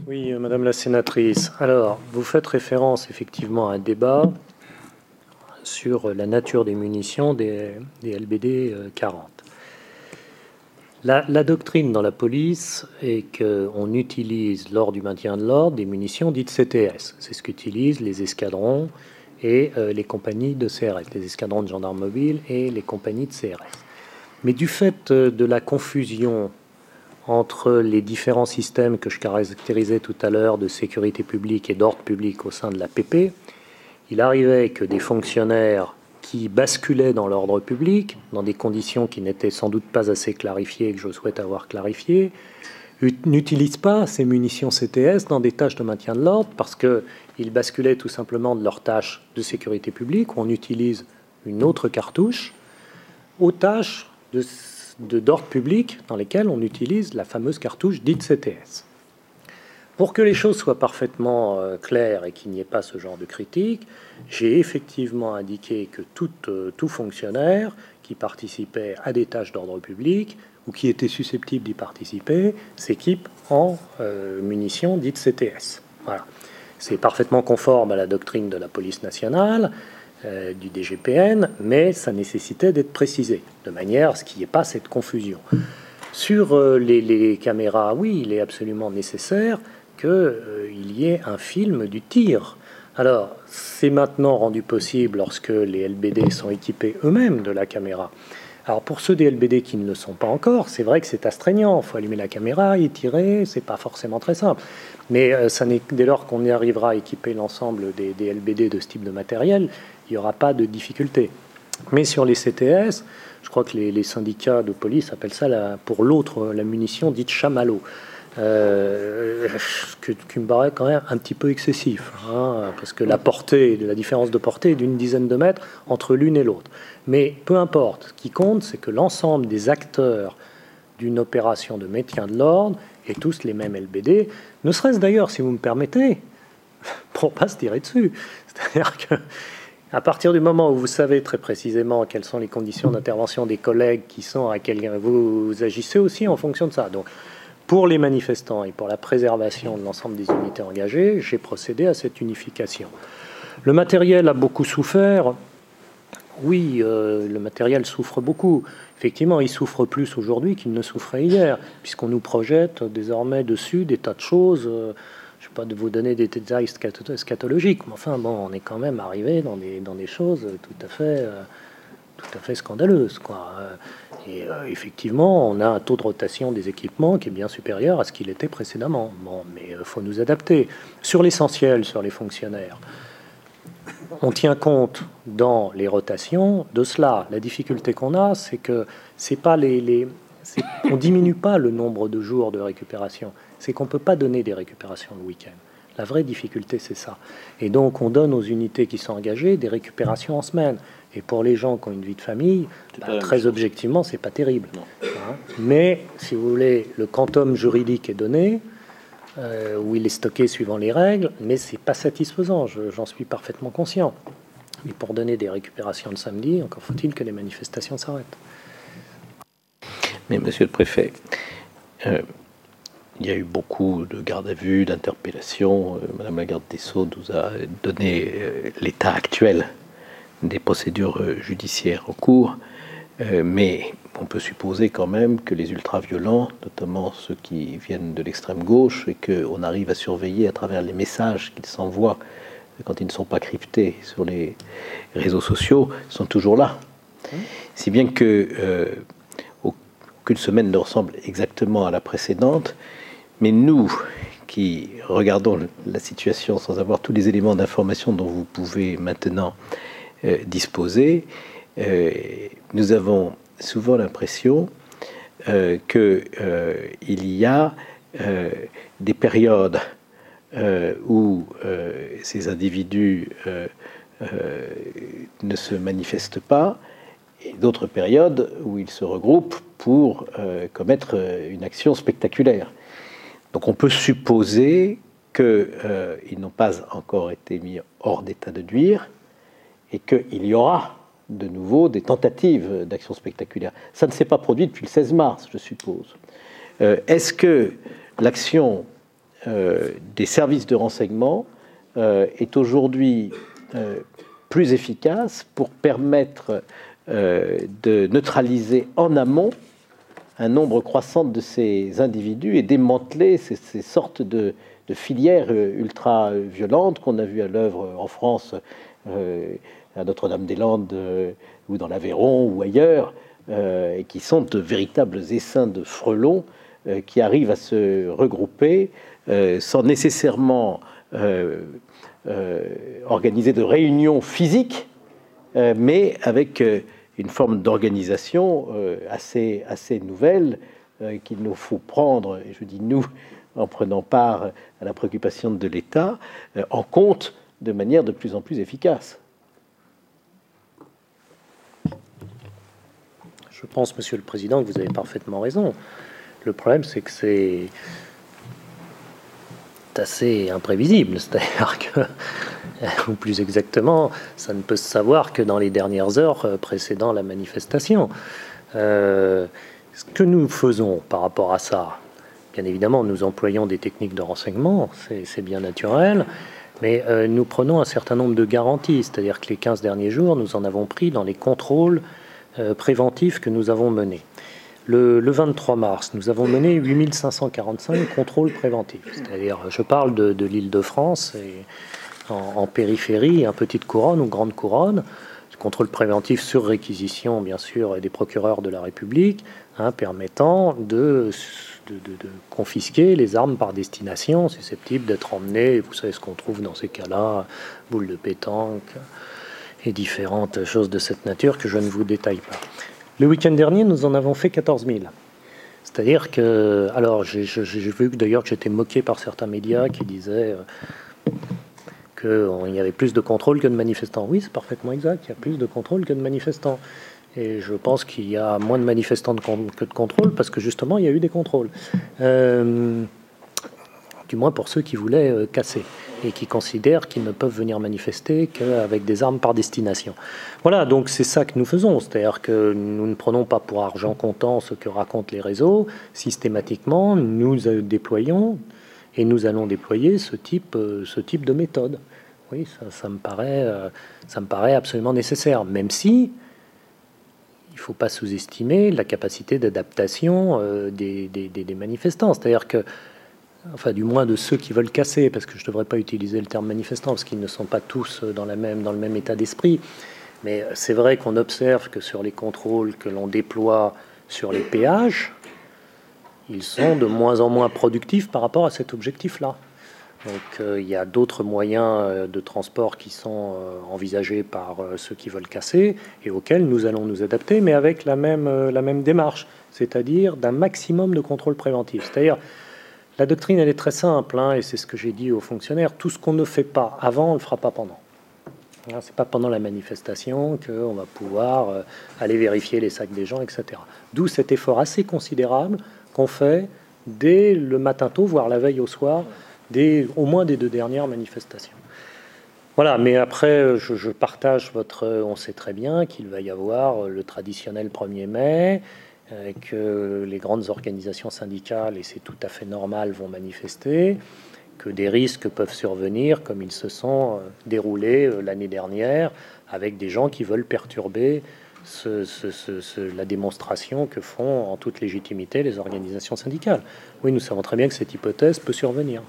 Oui, Madame la sénatrice. Alors, vous faites référence effectivement à un débat sur la nature des munitions des LBD 40. La doctrine dans la police est qu'on utilise lors du maintien de l'ordre des munitions dites CTS. C'est ce qu'utilisent les escadrons et les compagnies de CRS, les escadrons de gendarmes mobiles et les compagnies de CRS. Mais du fait de la confusion entre les différents systèmes que je caractérisais tout à l'heure de sécurité publique et d'ordre public au sein de la PP, il arrivait que des fonctionnaires qui basculaient dans l'ordre public, dans des conditions qui n'étaient sans doute pas assez clarifiées et que je souhaite avoir clarifiées, n'utilisent pas ces munitions CTS dans des tâches de maintien de l'ordre parce qu'ils basculaient tout simplement de leurs tâches de sécurité publique, où on utilise une autre cartouche, aux tâches d'ordre public dans lesquelles on utilise la fameuse cartouche dite CTS. Pour que les choses soient parfaitement claires et qu'il n'y ait pas ce genre de critique, j'ai effectivement indiqué que tout fonctionnaire qui participait à des tâches d'ordre public ou qui était susceptible d'y participer s'équipe en munitions dites CTS. Voilà. C'est parfaitement conforme à la doctrine de la police nationale, du DGPN, mais ça nécessitait d'être précisé, de manière à ce qu'il n'y ait pas cette confusion. Sur les caméras, oui, il est absolument nécessaire qu'il y ait un film du tir. Alors, c'est maintenant rendu possible lorsque les LBD sont équipés eux-mêmes de la caméra. Alors, pour ceux des LBD qui ne le sont pas encore, c'est vrai que c'est astreignant. Il faut allumer la caméra, y tirer, c'est pas forcément très simple. Mais ça n'est dès lors qu'on y arrivera à équiper l'ensemble des LBD de ce type de matériel, il n'y aura pas de difficulté. Mais sur les CTS, je crois que les syndicats de police appellent ça, pour l'autre, la munition dite chamallow. Qui me paraît quand même un petit peu excessif, parce que la différence de portée est d'une dizaine de mètres entre l'une et l'autre. Mais peu importe, ce qui compte, c'est que l'ensemble des acteurs d'une opération de maintien de l'ordre aient tous les mêmes LBD, ne serait-ce d'ailleurs, si vous me permettez, pour pas se tirer dessus. C'est-à-dire que à partir du moment où vous savez très précisément quelles sont les conditions d'intervention des collègues qui sont à quel vous agissez aussi en fonction de ça. Donc, pour les manifestants et pour la préservation de l'ensemble des unités engagées, j'ai procédé à cette unification. Le matériel a beaucoup souffert. Oui, le matériel souffre beaucoup. Effectivement, il souffre plus aujourd'hui qu'il ne souffrait hier, puisqu'on nous projette désormais dessus des tas de choses. Je ne vais pas vous donner des détails scatologiques, mais enfin, bon, on est quand même arrivé dans des choses tout à fait scandaleuses, quoi. Et effectivement, on a un taux de rotation des équipements qui est bien supérieur à ce qu'il était précédemment. Bon, mais il faut nous adapter. Sur l'essentiel, sur les fonctionnaires, on tient compte dans les rotations de cela. La difficulté qu'on a, c'est que c'est pas on diminue pas le nombre de jours de récupération. C'est qu'on peut pas donner des récupérations le week-end. La vraie difficulté, c'est ça. Et donc, on donne aux unités qui sont engagées des récupérations en semaine. Et pour les gens qui ont une vie de famille, très objectivement, c'est pas terrible. Mais, si vous voulez, le quantum juridique est donné, où il est stocké suivant les règles, mais c'est pas satisfaisant, j'en suis parfaitement conscient. Mais pour donner des récupérations le samedi, encore faut-il que les manifestations s'arrêtent. Mais monsieur le préfet, il y a eu beaucoup de gardes à vue, d'interpellations. Madame la garde des Sceaux nous a donné l'état actuel des procédures judiciaires en cours, mais on peut supposer quand même que les ultra-violents, notamment ceux qui viennent de l'extrême gauche, et qu'on arrive à surveiller à travers les messages qu'ils s'envoient quand ils ne sont pas cryptés sur les réseaux sociaux, sont toujours là. Si bien que aucune semaine ne ressemble exactement à la précédente, mais nous qui regardons la situation sans avoir tous les éléments d'information dont vous pouvez maintenant disposer, nous avons souvent l'impression qu'il y a des périodes où ces individus ne se manifestent pas, et d'autres périodes où ils se regroupent pour commettre une action spectaculaire. Donc on peut supposer qu'ils n'ont pas encore été mis hors d'état de nuire et qu'il y aura de nouveau des tentatives d'action spectaculaire. Ça ne s'est pas produit depuis le 16 mars, je suppose. Est-ce que l'action des services de renseignement est aujourd'hui plus efficace pour permettre de neutraliser en amont un nombre croissant de ces individus et démanteler ces sortes de filières ultra-violentes qu'on a vues à l'œuvre en France, à Notre-Dame-des-Landes ou dans l'Aveyron ou ailleurs, et qui sont de véritables essaims de frelons qui arrivent à se regrouper sans nécessairement organiser de réunions physiques, mais avec une forme d'organisation assez nouvelle qu'il nous faut prendre, et je dis nous, en prenant part à la préoccupation de l'État, en compte de manière de plus en plus efficace. Je pense, Monsieur le Président, que vous avez parfaitement raison. Le problème, c'est que c'est assez imprévisible. C'est-à-dire que, ou plus exactement, ça ne peut se savoir que dans les dernières heures précédant la manifestation. Ce que nous faisons par rapport à ça, bien évidemment, nous employons des techniques de renseignement, c'est bien naturel, mais nous prenons un certain nombre de garanties. C'est-à-dire que les 15 derniers jours, nous en avons pris dans les contrôles préventifs que nous avons menés. Le 23 mars, nous avons mené 8545 contrôles préventifs. C'est-à-dire, je parle de l'Île-de-France et en périphérie, en petite couronne ou grande couronne. Contrôle préventif sur réquisition, bien sûr, des procureurs de la République, permettant de confisquer les armes par destination susceptibles d'être emmenées. Vous savez ce qu'on trouve dans ces cas-là, boules de pétanque et différentes choses de cette nature que je ne vous détaille pas. Le week-end dernier, nous en avons fait 14 000. C'est-à-dire que... Alors, j'ai vu d'ailleurs que j'étais moqué par certains médias qui disaient qu'il y avait plus de contrôles que de manifestants. Oui, c'est parfaitement exact. Il y a plus de contrôles que de manifestants. Et je pense qu'il y a moins de manifestants que de contrôles parce que justement, il y a eu des contrôles. Du moins pour ceux qui voulaient casser et qui considèrent qu'ils ne peuvent venir manifester qu'avec des armes par destination. Voilà, donc c'est ça que nous faisons. C'est-à-dire que nous ne prenons pas pour argent comptant ce que racontent les réseaux. Systématiquement, nous déployons et nous allons déployer ce type de méthode. Oui, ça me paraît absolument nécessaire, même si il ne faut pas sous-estimer la capacité d'adaptation des manifestants. C'est-à-dire que, enfin, du moins de ceux qui veulent casser, parce que je ne devrais pas utiliser le terme manifestant, parce qu'ils ne sont pas tous dans le même état d'esprit. Mais c'est vrai qu'on observe que sur les contrôles que l'on déploie sur les péages, ils sont de moins en moins productifs par rapport à cet objectif-là. Donc il y a d'autres moyens de transport qui sont envisagés par ceux qui veulent casser et auxquels nous allons nous adapter, mais avec la même démarche, c'est-à-dire d'un maximum de contrôle préventif. C'est-à-dire, la doctrine, elle est très simple, et c'est ce que j'ai dit aux fonctionnaires, tout ce qu'on ne fait pas avant, on ne le fera pas pendant. C'est pas pendant la manifestation qu'on va pouvoir aller vérifier les sacs des gens, etc. D'où cet effort assez considérable qu'on fait dès le matin tôt, voire la veille au soir, au moins des 2 dernières manifestations. Voilà, mais après, je partage votre... On sait très bien qu'il va y avoir le traditionnel 1er mai, que les grandes organisations syndicales, et c'est tout à fait normal, vont manifester, que des risques peuvent survenir, comme ils se sont déroulés l'année dernière, avec des gens qui veulent perturber la démonstration que font en toute légitimité les organisations syndicales. Oui, nous savons très bien que cette hypothèse peut survenir.